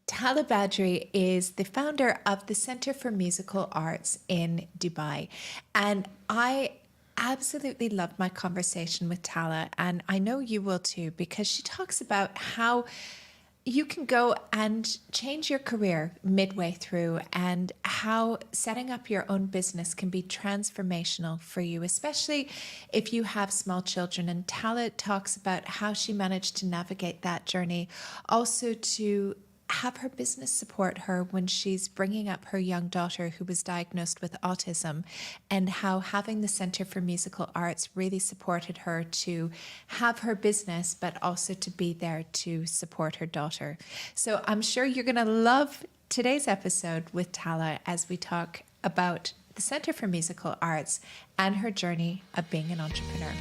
Tala Badri is the founder of the Center for Musical Arts in Dubai. And I absolutely loved my conversation with Tala, and I know you will too, because she talks about how you can go and change your career midway through and how setting up your own business can be transformational for you, especially if you have small children. And Tala talks about how she managed to navigate that journey, also to have her business support her when she's bringing up her young daughter who was diagnosed with autism, and how having the Center for Musical Arts really supported her to have her business, but also to be there to support her daughter. So I'm sure you're going to love today's episode with Tala as we talk about the Center for Musical Arts and her journey of being an entrepreneur.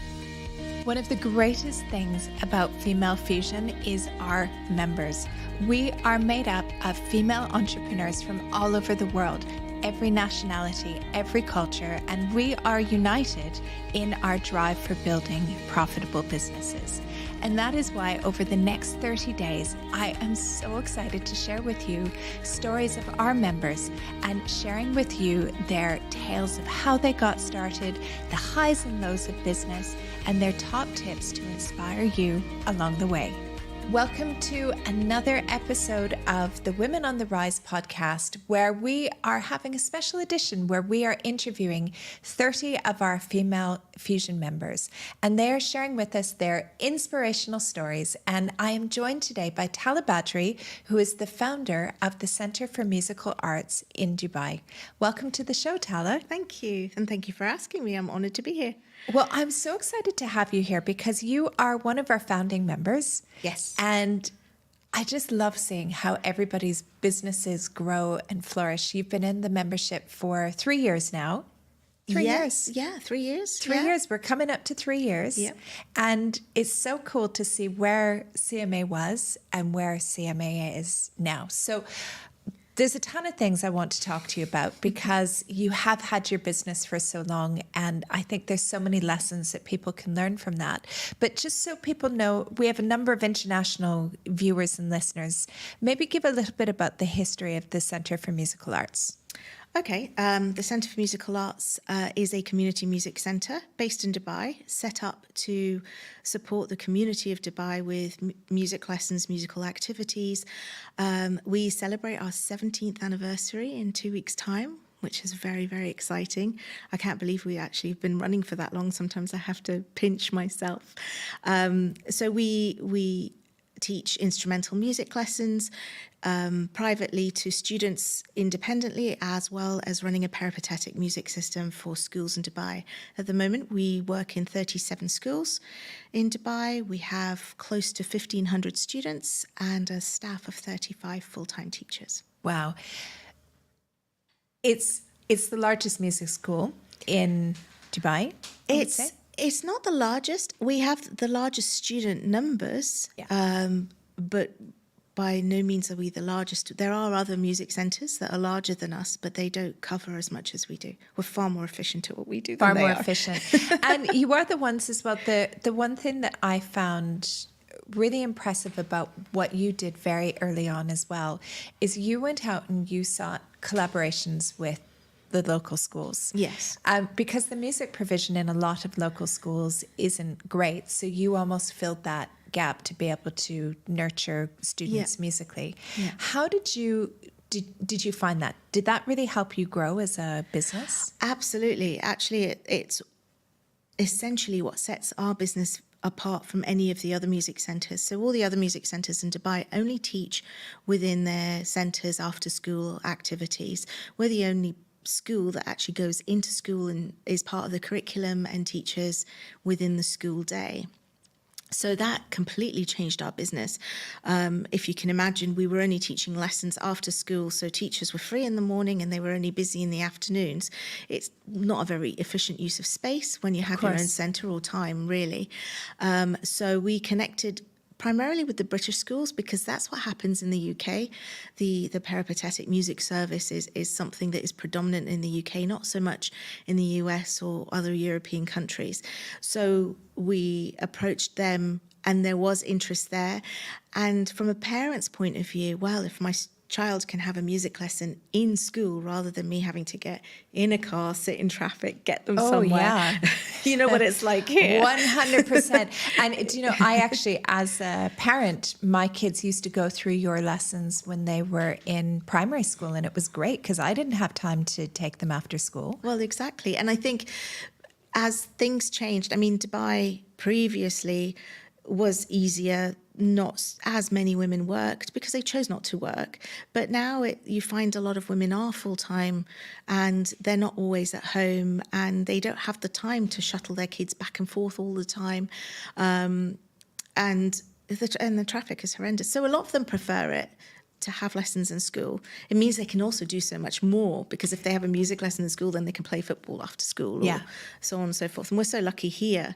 One of the greatest things about Female Fusion is our members. We are made up of female entrepreneurs from all over the world, every nationality, every culture, and we are united in our drive for building profitable businesses. And that is why over the next 30 days, I am so excited to share with you stories of our members and sharing with you their tales of how they got started, the highs and lows of business, and their top tips to inspire you along the way. Welcome to another episode of the Women on the Rise podcast, where we are having a special edition where we are interviewing 30 of our female fusion members, and they are sharing with us their inspirational stories. And I am joined today by Tala Badri, who is the founder of the Center for Musical Arts in Dubai. Welcome to the show, Tala. Thank you. And thank you for asking me. I'm honored to be here. Well, I'm so excited to have you here because you are one of our founding members. Yes. And I just love seeing how everybody's businesses grow and flourish. You've been in the membership for 3 years now. 3 years. Yeah, 3 years. 3 years. We're coming up to 3 years. Yeah. And it's so cool to see where CMA was and where CMA is now. So there's a ton of things I want to talk to you about because you have had your business for so long, and I think there's so many lessons that people can learn from that. But just so people know, we have a number of international viewers and listeners. Maybe give a little bit about the history of the Center for Musical Arts. Okay. The Center for Musical Arts is a community music centre based in Dubai, set up to support the community of Dubai with music lessons, musical activities. We celebrate our 17th anniversary in 2 weeks' time, which is very, very exciting. I can't believe we actually have been running for that long. Sometimes I have to pinch myself. So we teach instrumental music lessons privately to students independently, as well as running a peripatetic music system for schools in Dubai. At the moment, we work in 37 schools in Dubai. We have close to 1,500 students and a staff of 35 full-time teachers. Wow. It's the largest music school in Dubai, I would say. It's not the largest. We have the largest student numbers, but by no means are we the largest. There are other music centres that are larger than us, but they don't cover as much as we do. We're far more efficient at what we do than they are. Far more efficient. And you are the ones as well. The one thing that I found really impressive about what you did very early on as well is you went out and you sought collaborations with the local schools. Yes. Because the music provision in a lot of local schools isn't great. So you almost filled that gap to be able to nurture students musically. Yeah. How did you find that? Did that really help you grow as a business? Absolutely. Actually, it's essentially what sets our business apart from any of the other music centres. So all the other music centres in Dubai only teach within their centres after school activities. We're the only school that actually goes into school and is part of the curriculum and teaches within the school day. So that completely changed our business. If you can imagine, we were only teaching lessons after school, so teachers were free in the morning and they were only busy in the afternoons. It's not a very efficient use of space when you have your own centre or time, really. So we connected primarily with the British schools, because that's what happens in the UK. The peripatetic music service is something that is predominant in the UK, not so much in the US or other European countries. So we approached them and there was interest there. And from a parent's point of view, well, if my child can have a music lesson in school rather than me having to get in a car, sit in traffic, get them somewhere. Yeah. You know what it's like here. 100%. And, I actually, as a parent, my kids used to go through your lessons when they were in primary school, and it was great because I didn't have time to take them after school. Well, exactly. And I think as things changed, I mean, Dubai previously was easier. Not as many women worked because they chose not to work. But now you find a lot of women are full-time and they're not always at home and they don't have the time to shuttle their kids back and forth all the time. And the traffic is horrendous. So a lot of them prefer it to have lessons in school. It means they can also do so much more because if they have a music lesson in school, then they can play football after school or so on and so forth. And we're so lucky here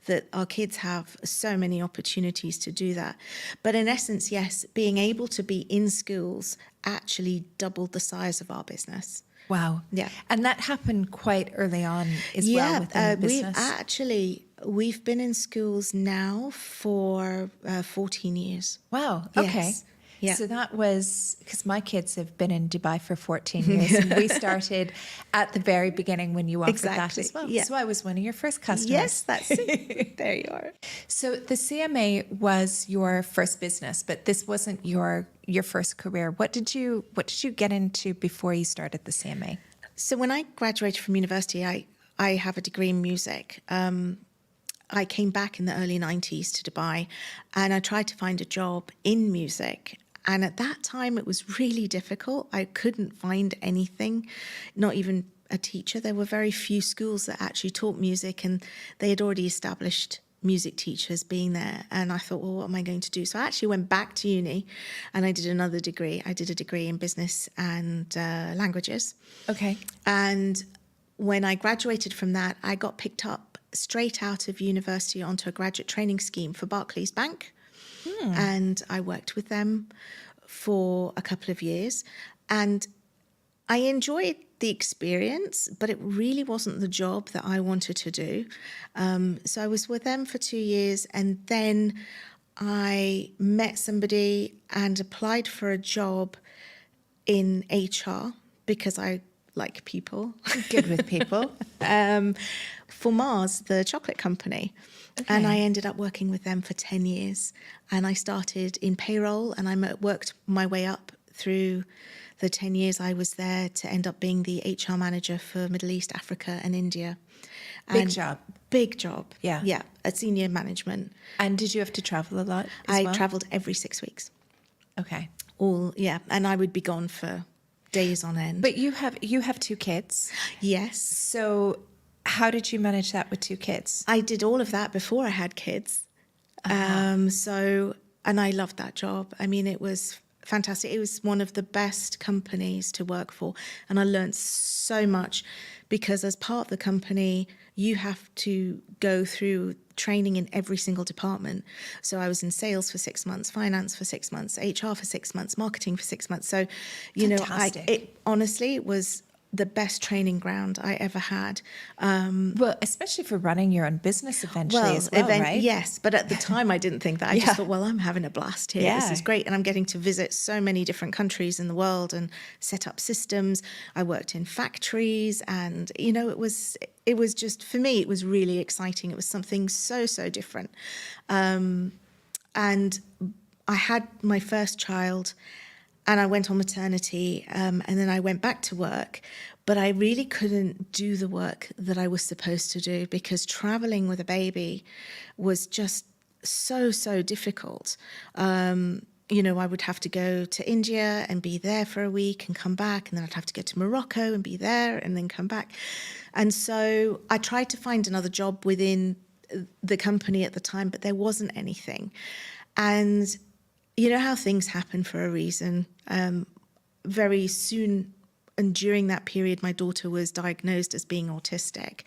that our kids have so many opportunities to do that. But in essence, yes, being able to be in schools actually doubled the size of our business. Wow. Yeah. And that happened quite early on as well within the business. We've been in schools now for 14 years. Wow. Okay. Yes. Yeah. So that was because my kids have been in Dubai for 14 years. And we started at the very beginning when you offered that as well. Yeah. So I was one of your first customers. Yes, that's it. There you are. So the CMA was your first business, but this wasn't your first career. What did you get into before you started the CMA? So when I graduated from university, I have a degree in music. I came back in the early 90s to Dubai and I tried to find a job in music. And at that time, it was really difficult. I couldn't find anything, not even a teacher. There were very few schools that actually taught music and they had already established music teachers being there. And I thought, well, what am I going to do? So I actually went back to uni and I did another degree. I did a degree in business and languages. Okay. And when I graduated from that, I got picked up straight out of university onto a graduate training scheme for Barclays Bank. And I worked with them for a couple of years. And I enjoyed the experience, but it really wasn't the job that I wanted to do. So I was with them for 2 years. And then I met somebody and applied for a job in HR because I like people. Good with people. For Mars, the chocolate company. Okay. And I ended up working with them for 10 years. And I started in payroll and I worked my way up through the 10 years I was there to end up being the HR manager for Middle East, Africa and India. Big job. Big job. Yeah. Yeah, at senior management. And did you have to travel a lot as well? I travelled every 6 weeks. Okay. And I would be gone for days on end. But you have 2 kids. Yes. So how did you manage that with 2 kids? I did all of that before I had kids. And I loved that job. I mean, it was fantastic. It was one of the best companies to work for. And I learned so much because as part of the company, you have to go through training in every single department. So I was in sales for 6 months, finance for 6 months, HR for 6 months, marketing for 6 months. So, Fantastic. It was the best training ground I ever had. Well, especially for running your own business eventually as well, right? Yes, but at the time I didn't think that. I just thought, well, I'm having a blast here. Yeah. This is great. And I'm getting to visit so many different countries in the world and set up systems. I worked in factories and, it was just, for me, it was really exciting. It was something so different. And I had my first child and I went on maternity and then I went back to work, but I really couldn't do the work that I was supposed to do because traveling with a baby was just so difficult. I would have to go to India and be there for a week and come back, and then I'd have to go to Morocco and be there and then come back. And so I tried to find another job within the company at the time, but there wasn't anything. And you know how things happen for a reason. Very soon, and during that period, my daughter was diagnosed as being autistic.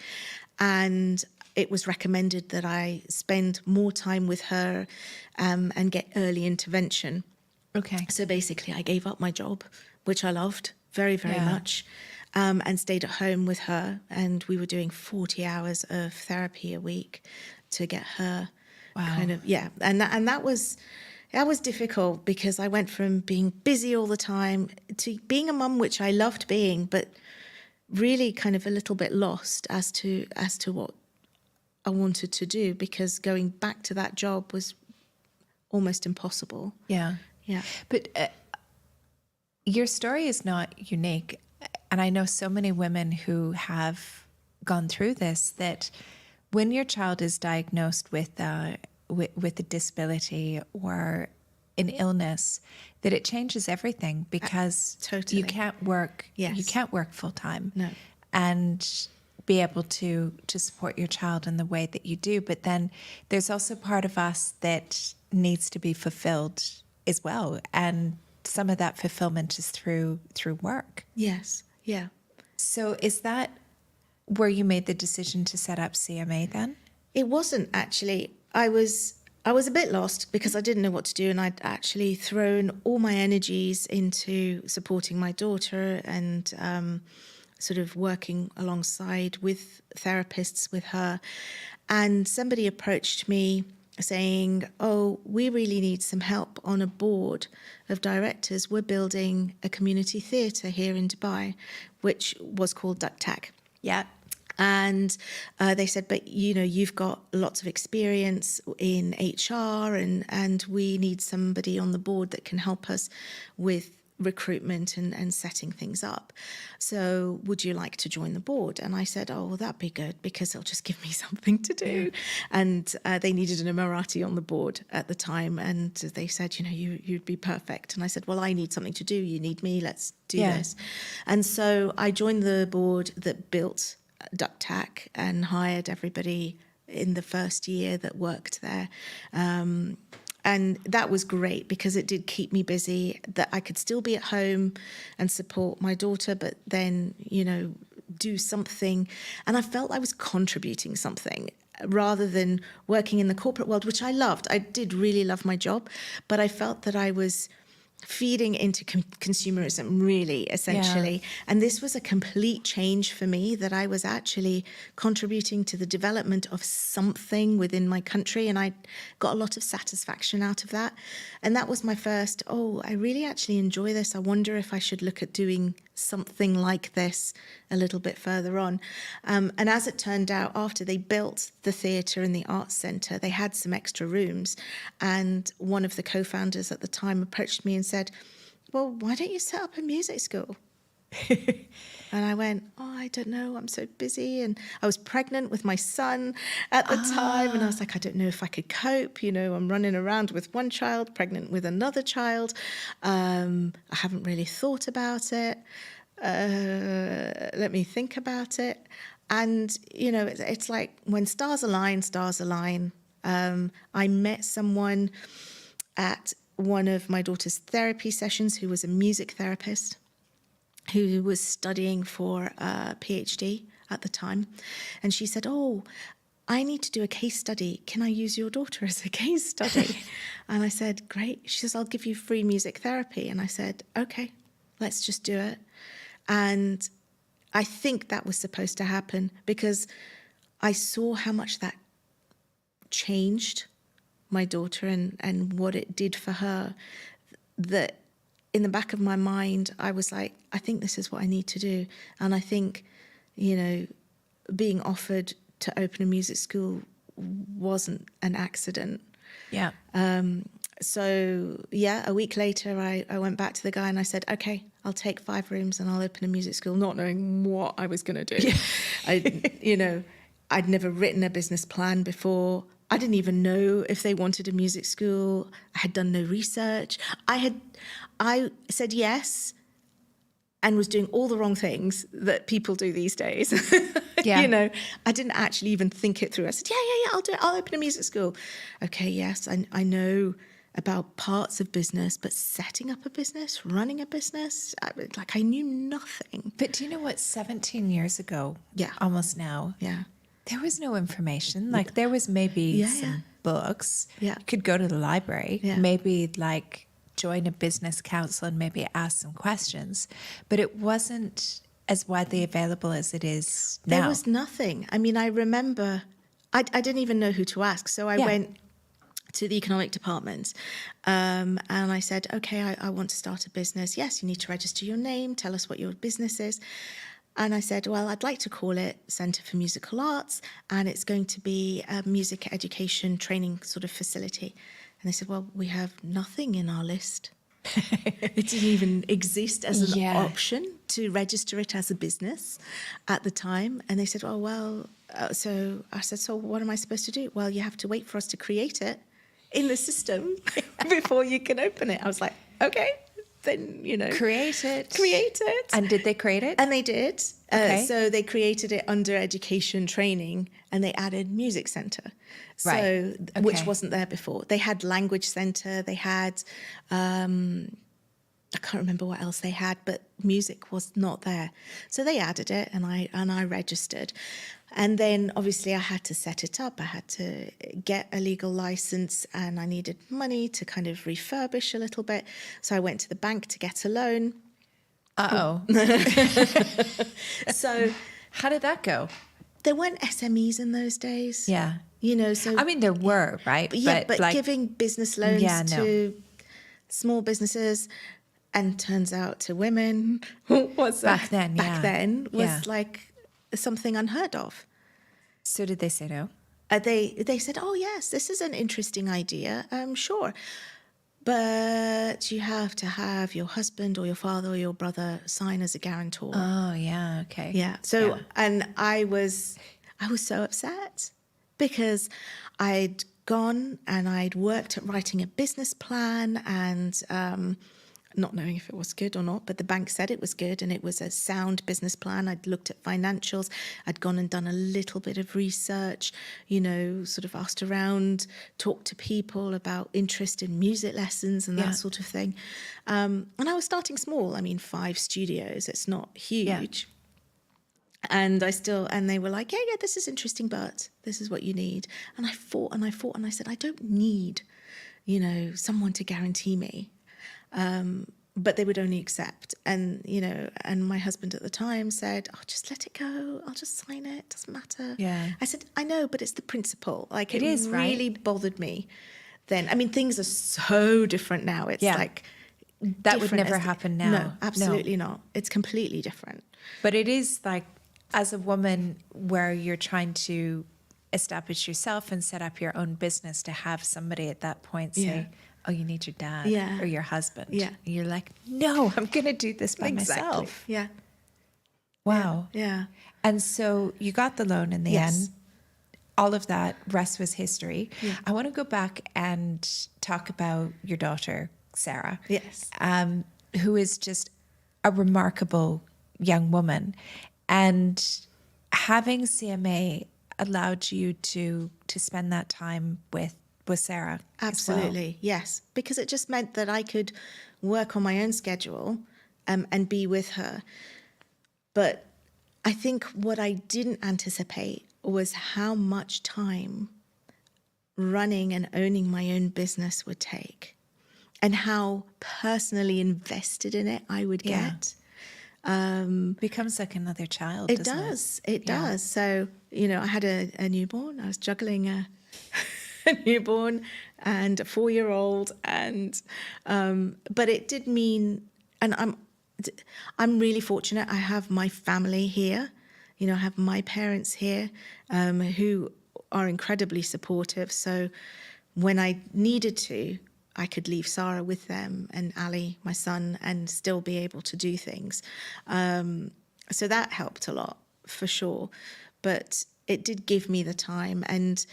And it was recommended that I spend more time with her and get early intervention. Okay. So basically, I gave up my job, which I loved very much, and stayed at home with her. And we were doing 40 hours of therapy a week to get her Wow. kind of, yeah. And that was difficult because I went from being busy all the time to being a mum, which I loved being, but really kind of a little bit lost as to what I wanted to do, because going back to that job was almost impossible. Yeah. Yeah. But your story is not unique. And I know so many women who have gone through this, that when your child is diagnosed with a disability or an illness, that it changes everything, because Totally. you can't work. Yes. You can't work full time. No. And be able to support your child in the way that you do. But then there's also part of us that needs to be fulfilled as well. And some of that fulfillment is through work. Yes. Yeah. So is that where you made the decision to set up CMA then? It wasn't actually. I was a bit lost because I didn't know what to do, and I'd actually thrown all my energies into supporting my daughter and sort of working alongside with therapists with her. And somebody approached me saying, "Oh, we really need some help on a board of directors. We're building a community theatre here in Dubai," which was called Duck Tack. Yeah. And they said, "But you've got lots of experience in HR, and we need somebody on the board that can help us with recruitment and setting things up. So would you like to join the board?" And I said, "Oh, well, that'd be good, because it'll just give me something to do." Yeah. And they needed an Emirati on the board at the time, and they said, you'd be perfect. And I said, "Well, I need something to do. You need me. Let's do this." And so I joined the board that built Duck Tack and hired everybody in the first year that worked there. And that was great because it did keep me busy, that I could still be at home and support my daughter, but then, do something. And I felt I was contributing something rather than working in the corporate world, which I loved. I did really love my job, but I felt that I was feeding into consumerism, really, essentially. Yeah. And this was a complete change for me, that I was actually contributing to the development of something within my country. And I got a lot of satisfaction out of that. And that was my first, I really actually enjoy this. I wonder if I should look at doing something like this a little bit further on. And as it turned out, after they built the theatre and the arts centre, they had some extra rooms. And one of the co-founders at the time approached me and said, "Well, why don't you set up a music school?" And I went, "I don't know, I'm so busy." And I was pregnant with my son at the time. And I was like, I don't know if I could cope. I'm running around with one child, pregnant with another child. I haven't really thought about it. Let me think about it. And, it's like when stars align, stars align. I met someone at one of my daughter's therapy sessions who was a music therapist, who was studying for a PhD at the time. And she said, "Oh, I need to do a case study. Can I use your daughter as a case study?" And I said, "Great." She says, "I'll give you free music therapy." And I said, "Okay, let's just do it." And I think that was supposed to happen because I saw how much that changed my daughter and what it did for her, that in the back of my mind, I was like, I think this is what I need to do. And I think, being offered to open a music school wasn't an accident. Yeah. So, a week later, I went back to the guy and I said, "Okay, I'll take 5 rooms and I'll open a music school," not knowing what I was going to do. Yeah. I'd never written a business plan before. I didn't even know if they wanted a music school. I had done no research. I said yes and was doing all the wrong things that people do these days. Yeah. I didn't actually even think it through. I said, yeah, I'll do it. I'll open a music school. Okay, yes, I know about parts of business, but setting up a business, running a business, I knew nothing. But do you know what? 17 years ago, almost now, there was no information. Like there was maybe some books. Yeah. You could go to the library, maybe join a business council and maybe ask some questions. But it wasn't as widely available as it is now. There was nothing. I mean, I remember I didn't even know who to ask. So I went to the economic department. And I said, okay, I want to start a business. Yes, you need to register your name. Tell us what your business is. And I said, well, I'd like to call it Centre for Musical Arts, and it's going to be a music education training sort of facility. And they said, well, we have nothing in our list. It didn't even exist as an option to register it as a business at the time. And they said, oh, well, so I said, so what am I supposed to do? Well, you have to wait for us to create it in the system before you can open it. I was like, okay, then, Create it. And did they create it? And they did. Okay. So they created it under education training, and they added music centre. So, Right. Okay. Which wasn't there before. They had language centre. They had, I can't remember what else they had, but music was not there. So they added it, and I registered. And then obviously I had to set it up. I had to get a legal license, and I needed money to kind of refurbish a little bit. So I went to the bank to get a loan. Uh-oh. So How did that go? there weren't SMEs in those days. Yeah. So I mean, there were, right? but like, giving business loans to small businesses, and turns out to women was Back then, was like something unheard of. So did they say no? They said, oh yes, this is an interesting idea. Sure, but you have to have your husband or your father or your brother sign as a guarantor. Oh, yeah. Okay. Yeah. So, and I was so upset because I'd gone and I'd worked at writing a business plan, and not knowing if it was good or not, but the bank said it was good and it was a sound business plan. I'd looked at financials. I'd gone and done a little bit of research, sort of asked around, talked to people about interest in music lessons and that sort of thing. And I was starting small. I mean, 5 studios, it's not huge. Yeah. And they were like, yeah, this is interesting, but this is what you need. And I fought and I said, I don't need, someone to guarantee me. But they would only accept. And, and my husband at the time said, oh, just let it go. I'll just sign it. It doesn't matter. Yeah. I said, I know, but it's the principle. Like, it is really bothered me then. I mean, things are so different now. It's like... That would never happen now. No, absolutely not. It's completely different. But it is like, as a woman where you're trying to establish yourself and set up your own business, to have somebody at that point say, oh, you need your dad or your husband. Yeah. And you're like, no, I'm going to do this by myself. Yeah. Wow. Yeah. And so you got the loan in the end. All of that, rest was history. Yeah. I want to go back and talk about your daughter, Sarah. Yes. Who is just a remarkable young woman. And having CMA allowed you to spend that time with Sarah. Absolutely, yes. Because it just meant that I could work on my own schedule and be with her. But I think what I didn't anticipate was how much time running and owning my own business would take, and how personally invested in it I would get. Becomes like another child. It does. It does. So, I had a newborn. I was juggling a newborn and a 4-year-old, and but it did mean, and I'm really fortunate. I have my family here. I have my parents here who are incredibly supportive. So when I needed to, I could leave Sarah with them and Ali, my son, and still be able to do things. So that helped a lot, for sure. But it did give me the time. And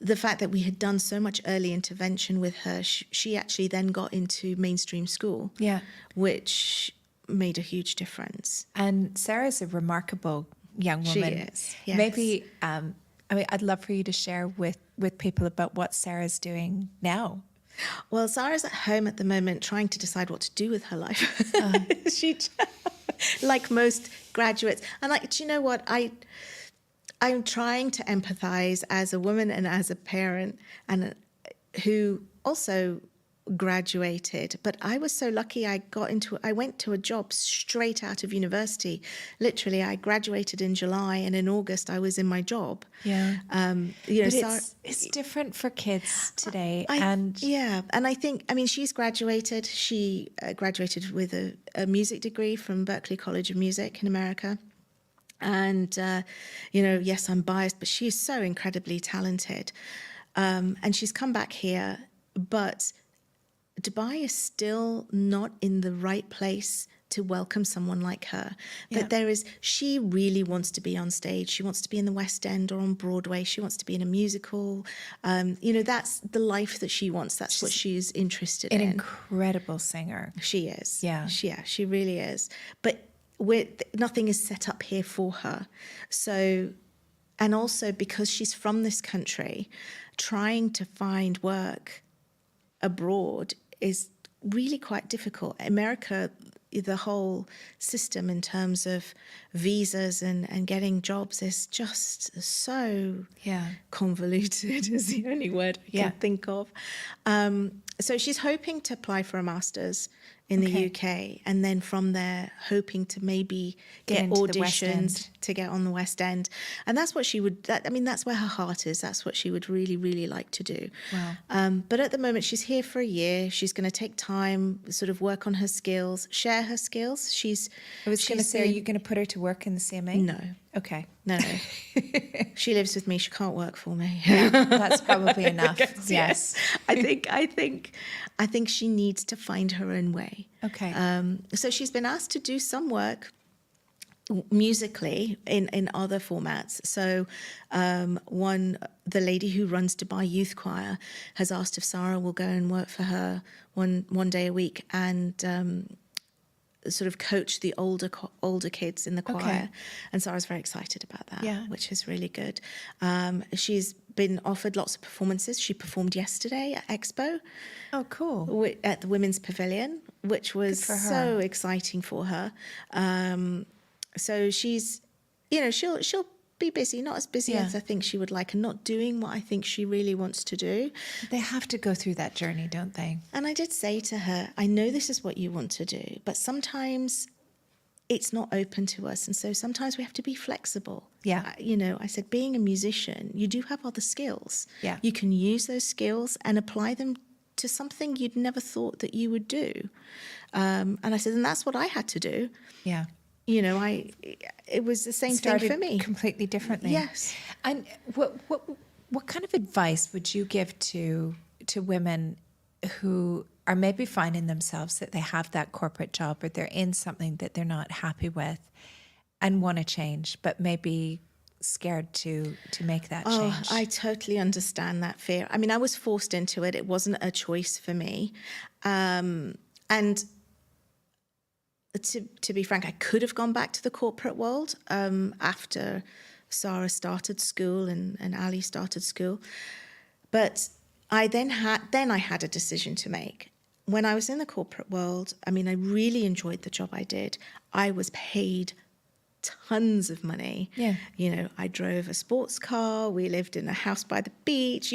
the fact that we had done so much early intervention with her, she actually then got into mainstream school, which made a huge difference. And Sarah's a remarkable young woman. She is, yes. Maybe, I'd love for you to share with people about what Sarah's doing now. Well, Sarah's at home at the moment trying to decide what to do with her life. She, like most graduates. And do you know what? I'm trying to empathize as a woman and as a parent, and who also graduated, but I was so lucky. I went to a job straight out of university. Literally, I graduated in July, and in August I was in my job. Yeah. But It's different for kids today. And I think, I mean, she's graduated. She graduated with a music degree from Berklee College of Music in America. And, yes, I'm biased, but she is so incredibly talented. And she's come back here, but Dubai is still not in the right place to welcome someone like her. That she really wants to be on stage. She wants to be in the West End or on Broadway. She wants to be in a musical. That's the life that she wants. She's what she's interested in. An incredible singer. She is. Yeah. She really is. But nothing is set up here for her. So, and also because she's from this country, trying to find work abroad is really quite difficult. America, the whole system in terms of visas and getting jobs is just so convoluted is the only word I can think of. So she's hoping to apply for a master's in the UK, and then from there hoping to maybe get auditions to get on the West End. And that's what that's where her heart is. That's what she would really, really like to do. Wow. But at the moment she's here for a year. She's going to take time, sort of work on her skills, share her skills. I was going to say, are you going to put her to work in the CMA? No. Okay. No. She lives with me. She can't work for me. Yeah, that's probably enough. Yes. I think she needs to find her own way. Okay. So she's been asked to do some work musically in other formats. So the lady who runs Dubai Youth Choir has asked if Sarah will go and work for her one day a week and sort of coach the older kids in the choir. Okay. And Sarah's very excited about that, which is really good. She's been offered lots of performances. She performed yesterday at Expo. Oh, cool. At the Women's Pavilion, which was so exciting for her. So she's, she'll be busy, not as busy as I think she would like, and not doing what I think she really wants to do. They have to go through that journey, don't they? And I did say to her, I know this is what you want to do, but sometimes it's not open to us. And so sometimes we have to be flexible. Yeah. I said, being a musician, you do have other skills. Yeah. You can use those skills and apply them to something you'd never thought that you would do. And I said, and that's what I had to do. Yeah. It was the same thing for me. Completely differently. Yes. And what kind of advice would you give to women who are maybe finding themselves that they have that corporate job or they're in something that they're not happy with and want to change, but maybe scared to make that change? Oh, I totally understand that fear. I mean, I was forced into it. It wasn't a choice for me. And to be frank, I could have gone back to the corporate world after Sarah started school and Ali started school. But I then had a decision to make. When I was in the corporate world, I mean, I really enjoyed the job I did. I was paid tons of money. Yeah. I drove a sports car. We lived in a house by the beach.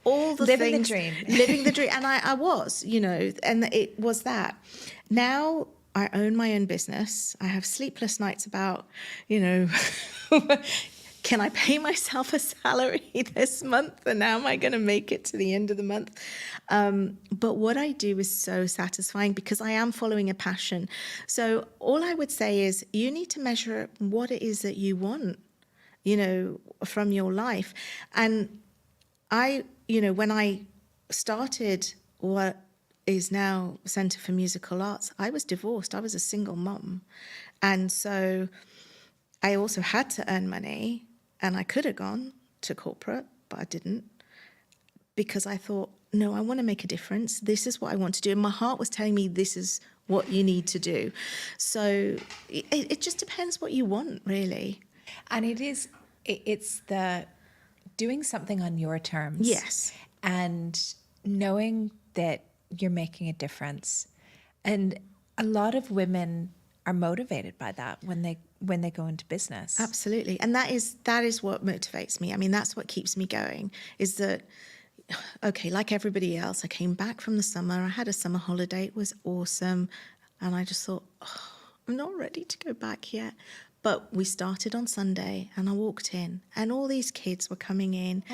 All the living things. The dream. Living the dream. And I was, and it was that. Now I own my own business. I have sleepless nights about, can I pay myself a salary this month? And how am I going to make it to the end of the month? But what I do is so satisfying because I am following a passion. So all I would say is you need to measure what it is that you want, from your life. And when I started what is now Centre for Musical Arts, I was divorced. I was a single mum. And so I also had to earn money, and I could have gone to corporate, but I didn't, because I thought, no, I want to make a difference. This is what I want to do. And my heart was telling me this is what you need to do. So it just depends what you want, really. And it's the doing something on your terms. Yes. And knowing that you're making a difference. And a lot of women are motivated by that when they go into business. Absolutely. And that is what motivates me. I mean, that's what keeps me going, is that okay, like everybody else, I came back from the summer. I had a summer holiday. It was awesome. And I just thought, oh, I'm not ready to go back yet. But we started on Sunday and I walked in and all these kids were coming in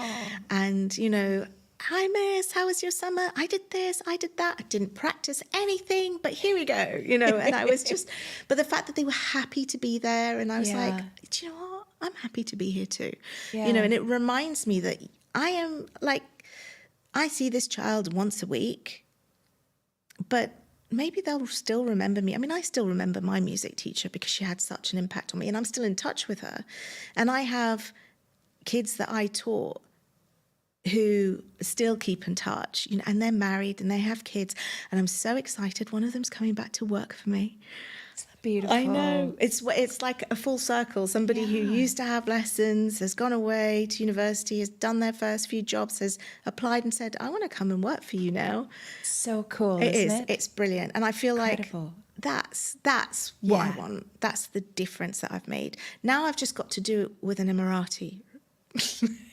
and, you know, hi, miss, how was your summer? I did this, I did that. I didn't practice anything, but here we go, you know. And I was just, but the fact that they were happy to be there, and I was like, do you know what? I'm happy to be here too. You know, and it reminds me that I am like, I see this child once a week, but maybe they'll still remember me. I mean, I still remember my music teacher because she had such an impact on me, and I'm still in touch with her. And I have kids that I taught who still keep in touch, you know, and they're married and they have kids, and I'm so excited. One of them's coming back to work for me. Isn't that beautiful? I know. It's like a full circle. Somebody who used to have lessons has gone away to university, has done their first few jobs, has applied and said, I want to come and work for you now. So cool, isn't it? It's brilliant. And I feel Incredible. Like that's what I want. That's the difference that I've made. Now I've just got to do it with an Emirati,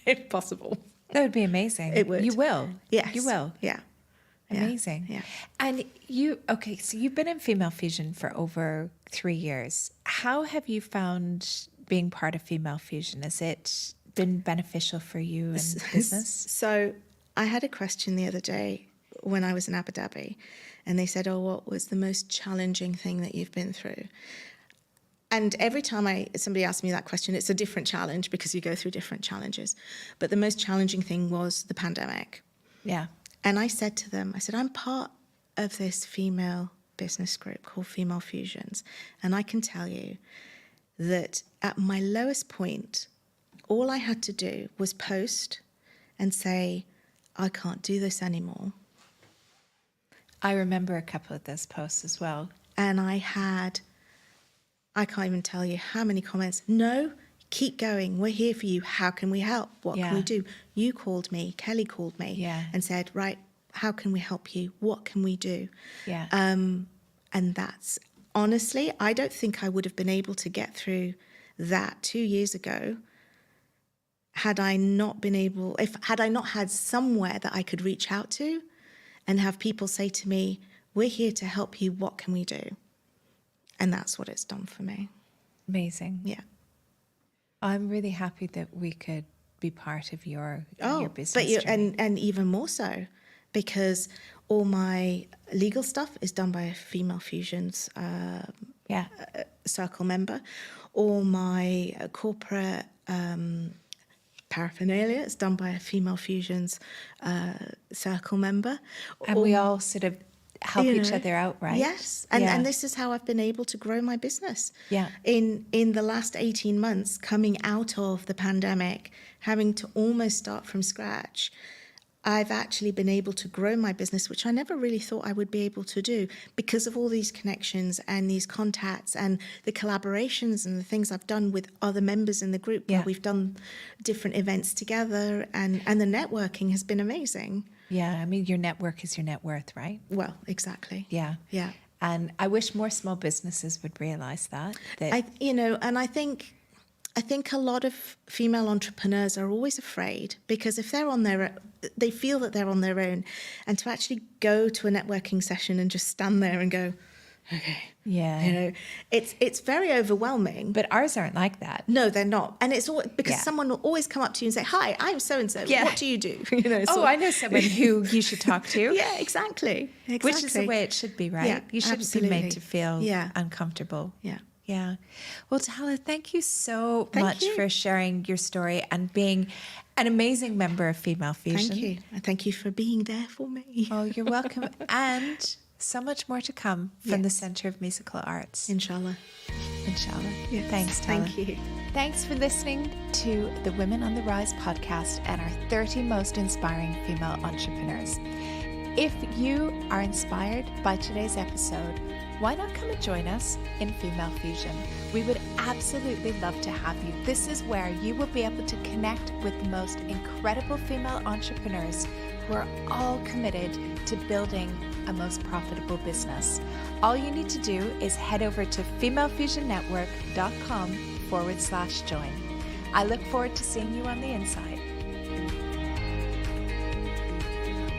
if possible. That would be amazing. It would. You will. Yes. You will. Yeah. Amazing. Yeah. And so you've been in Female Fusion for over 3 years. How have you found being part of Female Fusion? Has it been beneficial for you in business? So I had a question the other day when I was in Abu Dhabi, and they said, oh, what was the most challenging thing that you've been through? And every time somebody asks me that question, it's a different challenge because you go through different challenges. But the most challenging thing was the pandemic. Yeah. And I said to them, I said, I'm part of this female business group called Female Fusions. And I can tell you that at my lowest point, all I had to do was post and say, I can't do this anymore. I remember a couple of those posts as well. And I can't even tell you how many comments. No, keep going. We're here for you. How can we help? What can we do? You called me. Kelly called me and said, right, how can we help you? What can we do? Yeah. And that's, honestly, I don't think I would have been able to get through that 2 years ago had I not had somewhere that I could reach out to and have people say to me, we're here to help you. What can we do? And that's what it's done for me. Amazing. Yeah. I'm really happy that we could be part of your business but and even more so because all my legal stuff is done by a Female Fusions circle member. All my corporate paraphernalia is done by a Female Fusions circle member. And we all sort of help each other out, right? Yes. And this is how I've been able to grow my business. Yeah. In the last 18 months, coming out of the pandemic, having to almost start from scratch, I've actually been able to grow my business, which I never really thought I would be able to do because of all these connections and these contacts and the collaborations and the things I've done with other members in the group where we've done different events together, and the networking has been amazing. Yeah, I mean, your network is your net worth, right? Well, exactly. Yeah. Yeah. And I wish more small businesses would realize that. I think a lot of female entrepreneurs are always afraid because if they feel that they're on their own, and to actually go to a networking session and just stand there and go, okay. Yeah. You know, it's very overwhelming. But ours aren't like that. No, they're not. And it's all because someone will always come up to you and say, hi, I'm so-and-so. Yeah. What do you do? You know, I know someone who you should talk to. Yeah, exactly. Which is the way it should be, right? Yeah, you shouldn't be made to feel uncomfortable. Yeah. Yeah. Well, Tala, thank you so much for sharing your story and being an amazing member of Female Fusion. Thank you. And thank you for being there for me. Oh, you're welcome. And so much more to come from the Centre of Musical Arts. Inshallah. Inshallah. Yes. Thanks, Tala. Thank you. Thanks for listening to the Women on the Rise podcast and our 30 most inspiring female entrepreneurs. If you are inspired by today's episode, why not come and join us in Female Fusion? We would absolutely love to have you. This is where you will be able to connect with the most incredible female entrepreneurs who are all committed to building a most profitable business. All you need to do is head over to femalefusionnetwork.com/join. I look forward to seeing you on the inside.